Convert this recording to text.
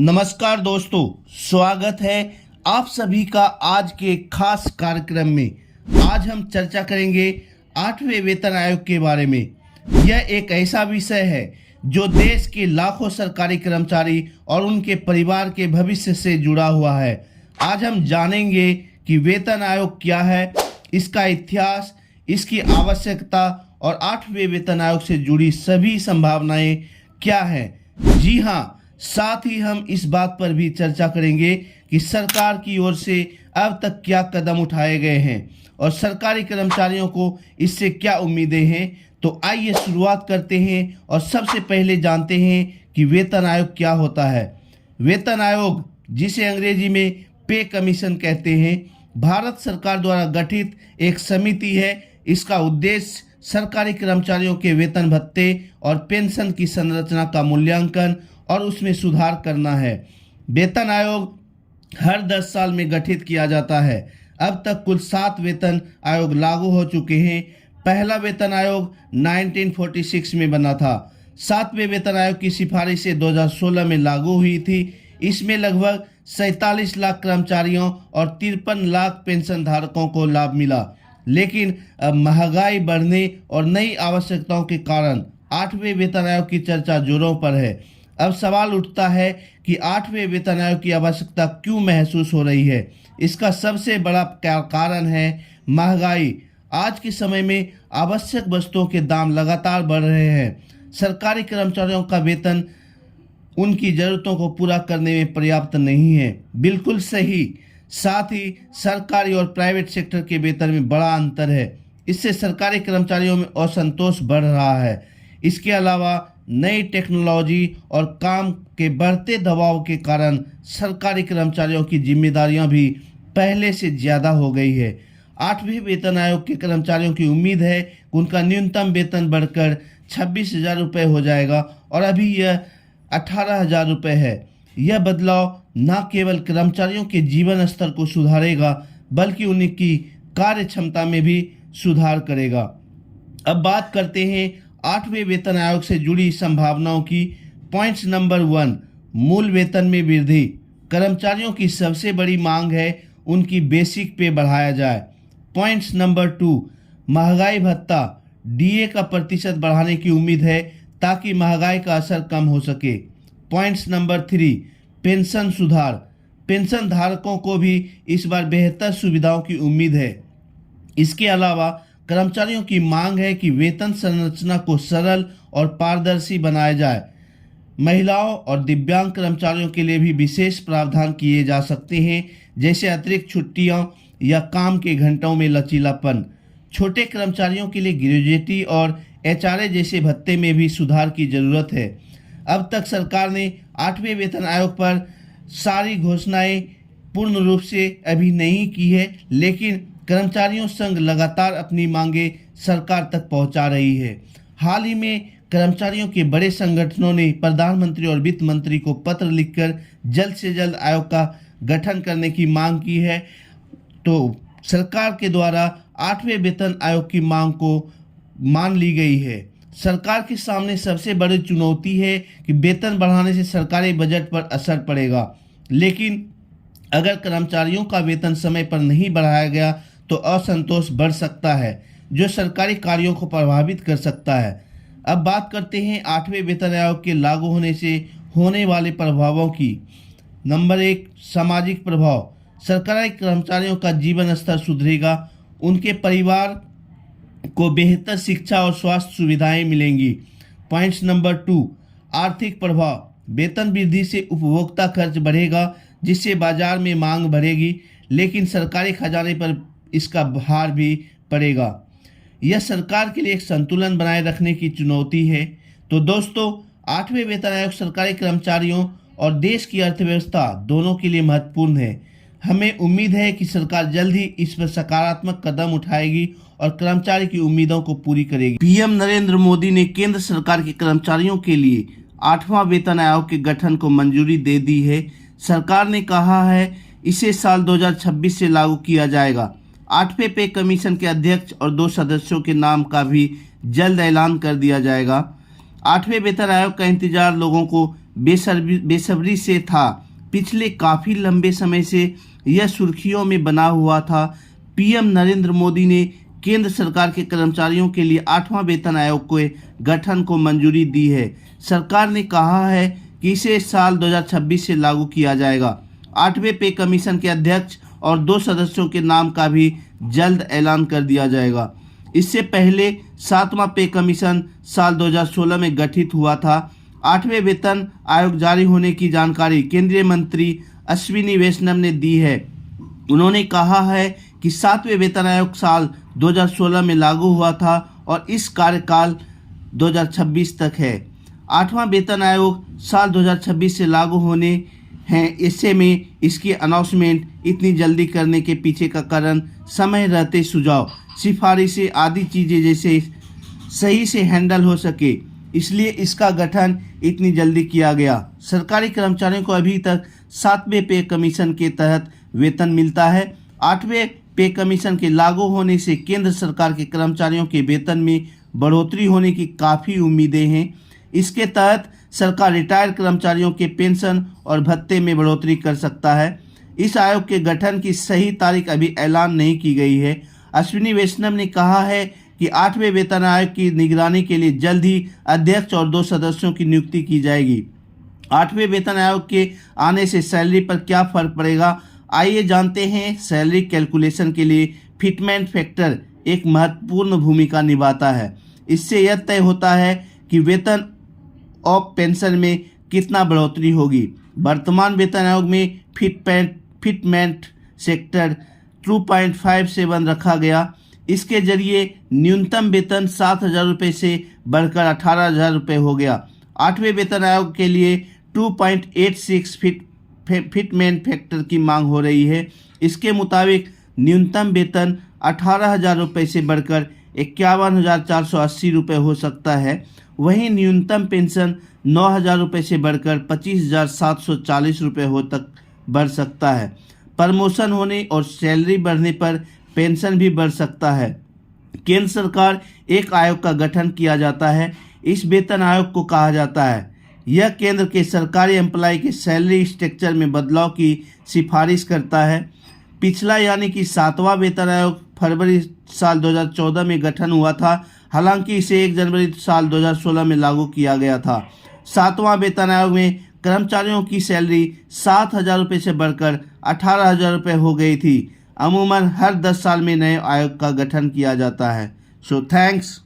नमस्कार दोस्तों, स्वागत है आप सभी का आज के खास कार्यक्रम में। आज हम चर्चा करेंगे 8वें वेतन आयोग के बारे में। यह एक ऐसा विषय है जो देश के लाखों सरकारी कर्मचारी और उनके परिवार के भविष्य से जुड़ा हुआ है। आज हम जानेंगे कि वेतन आयोग क्या है, इसका इतिहास, इसकी आवश्यकता और 8वें वेतन आयोग से जुड़ी सभी संभावनाएं क्या हैं। जी हाँ, साथ ही हम इस बात पर भी चर्चा करेंगे कि सरकार की ओर से अब तक क्या कदम उठाए गए हैं और सरकारी कर्मचारियों को इससे क्या उम्मीदें हैं। तो आइए शुरुआत करते हैं और सबसे पहले जानते हैं कि वेतन आयोग क्या होता है। वेतन आयोग, जिसे अंग्रेजी में पे कमीशन कहते हैं, भारत सरकार द्वारा गठित एक समिति है। इसका उद्देश्य सरकारी कर्मचारियों के वेतन भत्ते और पेंशन की संरचना का मूल्यांकन और उसमें सुधार करना है। वेतन आयोग हर 10 साल में गठित किया जाता है। अब तक कुल 7 वेतन आयोग लागू हो चुके हैं। पहला वेतन आयोग 1946 में बना था। 7वें वेतन आयोग की सिफारिशें 2016 में लागू हुई थी। इसमें लगभग 47 लाख कर्मचारियों और 53 लाख पेंशन धारकों को लाभ मिला। लेकिन अब महंगाई बढ़ने और नई आवश्यकताओं के कारण 8वें वेतन आयोग की चर्चा जोरों पर है। अब सवाल उठता है कि 8वें वेतन आयोग की आवश्यकता क्यों महसूस हो रही है। इसका सबसे बड़ा कारण है महंगाई। आज के समय में आवश्यक वस्तुओं के दाम लगातार बढ़ रहे हैं। सरकारी कर्मचारियों का वेतन उनकी ज़रूरतों को पूरा करने में पर्याप्त नहीं है। बिल्कुल सही। साथ ही सरकारी और प्राइवेट सेक्टर के वेतन में बड़ा अंतर है। इससे सरकारी कर्मचारियों में असंतोष बढ़ रहा है। इसके अलावा नई टेक्नोलॉजी और काम के बढ़ते दबाव के कारण सरकारी कर्मचारियों की जिम्मेदारियां भी पहले से ज़्यादा हो गई है। 8वें वेतन आयोग के कर्मचारियों की उम्मीद है कि उनका न्यूनतम वेतन बढ़कर 26,000 रुपये हो जाएगा और अभी यह 18,000 रुपये है। यह बदलाव न केवल कर्मचारियों के जीवन स्तर को सुधारेगा बल्कि उनकी कार्य क्षमता में भी सुधार करेगा। अब बात करते हैं 8वें वेतन आयोग से जुड़ी संभावनाओं की। पॉइंट्स नंबर 1, मूल वेतन में वृद्धि। कर्मचारियों की सबसे बड़ी मांग है उनकी बेसिक पे बढ़ाया जाए। पॉइंट्स नंबर 2, महंगाई भत्ता। डीए का प्रतिशत बढ़ाने की उम्मीद है ताकि महंगाई का असर कम हो सके। पॉइंट्स नंबर 3, पेंशन सुधार। पेंशन धारकों को भी इस बार बेहतर सुविधाओं की उम्मीद है। इसके अलावा कर्मचारियों की मांग है कि वेतन संरचना को सरल और पारदर्शी बनाया जाए। महिलाओं और दिव्यांग कर्मचारियों के लिए भी विशेष प्रावधान किए जा सकते हैं, जैसे अतिरिक्त छुट्टियां या काम के घंटों में लचीलापन। छोटे कर्मचारियों के लिए ग्रेजुएटी और एचआरए जैसे भत्ते में भी सुधार की जरूरत है। अब तक सरकार ने 8वें वेतन आयोग पर सारी घोषणाएं पूर्ण रूप से अभी नहीं की है, लेकिन कर्मचारियों संघ लगातार अपनी मांगे सरकार तक पहुंचा रही है। हाल ही में कर्मचारियों के बड़े संगठनों ने प्रधानमंत्री और वित्त मंत्री को पत्र लिखकर जल्द से जल्द आयोग का गठन करने की मांग की है। तो सरकार के द्वारा 8वें वेतन आयोग की मांग को मान ली गई है। सरकार के सामने सबसे बड़ी चुनौती है कि वेतन बढ़ाने से सरकारी बजट पर असर पड़ेगा, लेकिन अगर कर्मचारियों का वेतन समय पर नहीं बढ़ाया गया तो असंतोष बढ़ सकता है, जो सरकारी कार्यों को प्रभावित कर सकता है। अब बात करते हैं 8वें वेतन आयोग के लागू होने से होने वाले प्रभावों की। नंबर 1, सामाजिक प्रभाव। सरकारी कर्मचारियों का जीवन स्तर सुधरेगा, उनके परिवार को बेहतर शिक्षा और स्वास्थ्य सुविधाएं मिलेंगी। पॉइंट्स नंबर 2, आर्थिक प्रभाव। वेतन वृद्धि से उपभोक्ता खर्च बढ़ेगा, जिससे बाजार में मांग बढ़ेगी, लेकिन सरकारी खजाने पर इसका भार भी पड़ेगा। यह सरकार के लिए एक संतुलन बनाए रखने की चुनौती है। तो दोस्तों, 8वें वेतन आयोग सरकारी कर्मचारियों और देश की अर्थव्यवस्था दोनों के लिए महत्वपूर्ण है। हमें उम्मीद है कि सरकार जल्द ही इस पर सकारात्मक कदम उठाएगी और कर्मचारी की उम्मीदों को पूरी करेगी। पीएम नरेंद्र मोदी ने केंद्र सरकार के कर्मचारियों के लिए 8वां वेतन आयोग के गठन को मंजूरी दे दी है। सरकार ने कहा है इसे साल 2026 से लागू किया जाएगा। 8वें पे कमीशन के अध्यक्ष और 2 सदस्यों के नाम का भी जल्द ऐलान कर दिया जाएगा। 8वें वेतन आयोग का इंतजार लोगों को बेसब्री से था। पिछले काफ़ी लंबे समय से यह सुर्खियों में बना हुआ था। पीएम नरेंद्र मोदी ने केंद्र सरकार के कर्मचारियों के लिए 8वां वेतन आयोग के गठन को मंजूरी दी है। सरकार ने कहा है कि इसे साल 2026 से लागू किया जाएगा। 8वें पे कमीशन के अध्यक्ष और 2 सदस्यों के नाम का भी जल्द ऐलान कर दिया जाएगा। इससे पहले 7वां पे कमीशन साल 2016 में गठित हुआ था। 8वें वेतन आयोग जारी होने की जानकारी केंद्रीय मंत्री अश्विनी वैष्णव ने दी है। उन्होंने कहा है कि 7वें वेतन आयोग साल 2016 में लागू हुआ था और इस कार्यकाल 2026 तक है। 8वां वेतन आयोग साल 2026 से लागू होने हैं। ऐसे में इसकी अनाउंसमेंट इतनी जल्दी करने के पीछे का कारण समय रहते सुझाव, सिफारिशें आदि चीज़ें जैसे सही से हैंडल हो सके, इसलिए इसका गठन इतनी जल्दी किया गया। सरकारी कर्मचारियों को अभी तक 7वें पे कमीशन के तहत वेतन मिलता है। 8वें पे कमीशन के लागू होने से केंद्र सरकार के कर्मचारियों के वेतन में बढ़ोतरी होने की काफ़ी उम्मीदें हैं। इसके तहत सरकार रिटायर्ड कर्मचारियों के पेंशन और भत्ते में बढ़ोतरी कर सकता है। इस आयोग के गठन की सही तारीख अभी ऐलान नहीं की गई है। अश्विनी वैष्णव ने कहा है कि 8वें वेतन आयोग की निगरानी के लिए जल्द ही अध्यक्ष और 2 सदस्यों की नियुक्ति की जाएगी। 8वें वेतन आयोग के आने से सैलरी पर क्या फर्क पड़ेगा, आइए जानते हैं। सैलरी कैलकुलेशन के लिए फिटमेंट फैक्टर एक महत्वपूर्ण भूमिका निभाता है। इससे यह तय होता है कि वेतन और पेंशन में कितना बढ़ोतरी होगी। वर्तमान वेतन आयोग में फिटमेंट सेक्टर 2.57 रखा गया। इसके जरिए न्यूनतम वेतन 7,000 रुपये से बढ़कर 18,000 रुपये हो गया। 8वें वेतन आयोग के लिए 2.86 फिटमेंट फैक्टर की मांग हो रही है। इसके मुताबिक न्यूनतम वेतन 18,000 रुपये से बढ़कर 51,480 रुपये हो सकता है। वहीं न्यूनतम पेंशन 9,000 रुपये से बढ़कर 25,740 रुपये हो तक बढ़ सकता है। प्रमोशन होने और सैलरी बढ़ने पर पेंशन भी बढ़ सकता है। केंद्र सरकार एक आयोग का गठन किया जाता है। इस वेतन आयोग को कहा जाता है। यह केंद्र के सरकारी एम्प्लॉय के सैलरी स्ट्रक्चर में बदलाव की सिफारिश करता है। पिछला यानी कि 7वां वेतन आयोग फरवरी साल 2014 में गठन हुआ था। हालांकि इसे 1 जनवरी साल 2016 में लागू किया गया था। 7वां वेतन आयोग में कर्मचारियों की सैलरी 7,000 रुपये से बढ़कर 18,000 रुपये हो गई थी। अमूमन हर 10 साल में नए आयोग का गठन किया जाता है। So thanks.